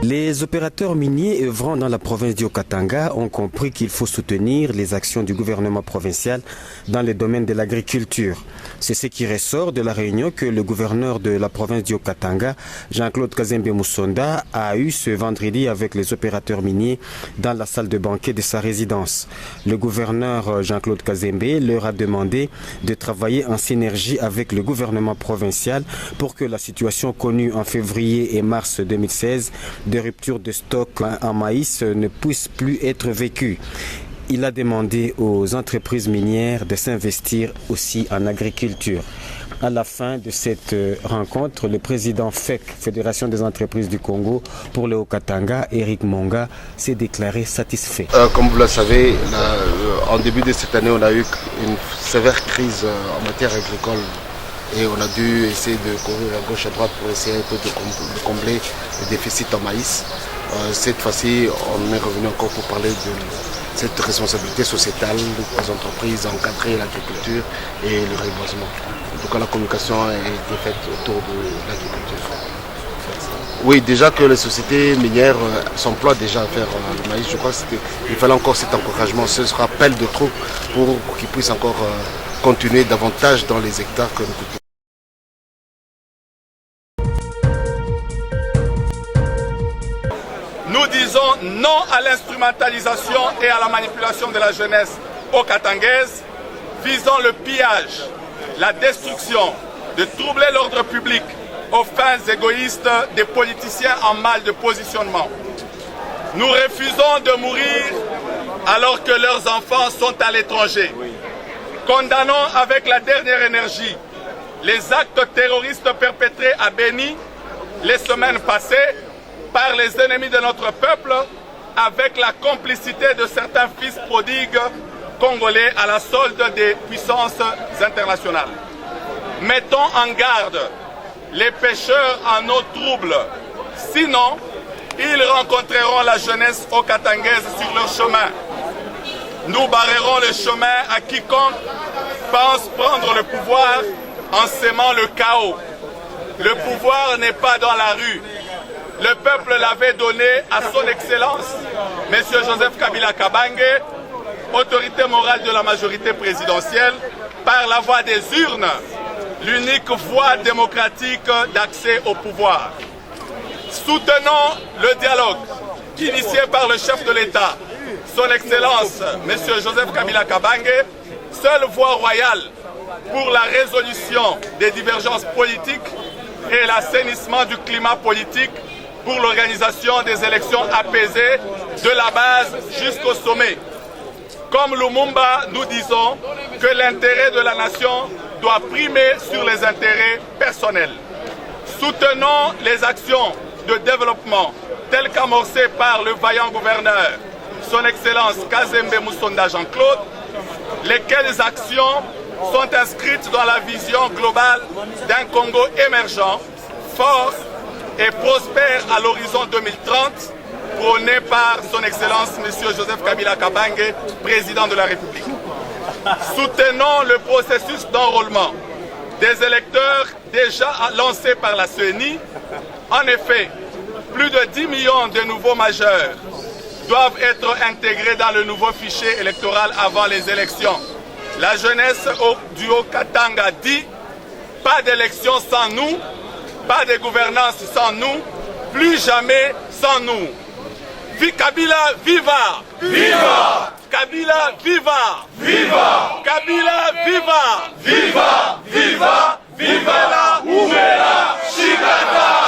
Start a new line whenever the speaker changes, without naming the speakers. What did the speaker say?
Les opérateurs miniers œuvrant dans la province du Haut-Katanga ont compris qu'il faut soutenir les actions du gouvernement provincial dans les domaines de l'agriculture. C'est ce qui ressort de la réunion que le gouverneur de la province du Haut-Katanga, Jean-Claude Kazembe Musonda, a eue ce vendredi avec les opérateurs miniers dans la salle de banquet de sa résidence. Le gouverneur Jean-Claude Kazembe leur a demandé de travailler en synergie avec le gouvernement provincial pour que la situation connue en février et mars 2016 de rupture de stock en maïs ne puisse plus être vécue. Il a demandé aux entreprises minières de s'investir aussi en agriculture. À la fin de cette rencontre, le président FEC, Fédération des entreprises du Congo, pour le Haut-Katanga, Eric Monga, s'est déclaré satisfait.
Comme vous le savez, en début de cette année, on a eu une sévère crise en matière agricole. Et on a dû essayer de courir à gauche à droite pour essayer un peu de combler le déficit en maïs. Cette fois-ci, on est revenu encore pour parler de cette responsabilité sociétale des entreprises, encadrer l'agriculture et le reboisement. En tout cas, la communication a été faite autour de l'agriculture. Oui, déjà que les sociétés minières s'emploient déjà à faire le maïs, je crois qu'il fallait encore cet encouragement, ce rappel de troupes pour qu'ils puissent encore continuer davantage dans les hectares que nous cultivons.
Nous disons non à l'instrumentalisation et à la manipulation de la jeunesse haut-katangaise visant le pillage, la destruction, de troubler l'ordre public aux fins égoïstes des politiciens en mal de positionnement. Nous refusons de mourir alors que leurs enfants sont à l'étranger. Condamnons avec la dernière énergie les actes terroristes perpétrés à Béni les semaines passées par les ennemis de notre peuple avec la complicité de certains fils prodigues congolais à la solde des puissances internationales. Mettons en garde les pécheurs en eau trouble, sinon ils rencontreront la jeunesse haut-katangaise sur leur chemin. Nous barrerons le chemin à quiconque pense prendre le pouvoir en sémant le chaos. Le pouvoir n'est pas dans la rue. Le peuple l'avait donné à son excellence, M. Joseph Kabila Kabange, autorité morale de la majorité présidentielle, par la voie des urnes, l'unique voie démocratique d'accès au pouvoir. Soutenons le dialogue initié par le chef de l'État, son Excellence, M. Joseph Kabila Kabange, seule voie royale pour la résolution des divergences politiques et l'assainissement du climat politique pour l'organisation des élections apaisées de la base jusqu'au sommet. Comme Lumumba, nous disons que l'intérêt de la nation doit primer sur les intérêts personnels. Soutenons les actions de développement telles qu'amorcées par le vaillant gouverneur, son Excellence Kazembe Musonda Jean-Claude, lesquelles actions sont inscrites dans la vision globale d'un Congo émergent, fort et prospère à l'horizon 2030, prôné par son Excellence M. Joseph Kabila Kabange, président de la République. Soutenons le processus d'enrôlement des électeurs déjà lancé par la CENI. En effet, plus de 10 millions de nouveaux majeurs doivent être intégrés dans le nouveau fichier électoral avant les élections. La jeunesse du Haut-Katanga dit « pas d'élection sans nous, pas de gouvernance sans nous, plus jamais sans nous ». Kabila viva! Viva! Kabila viva! Viva! Kabila viva! Viva! Viva! Viva la Oumela Chikata!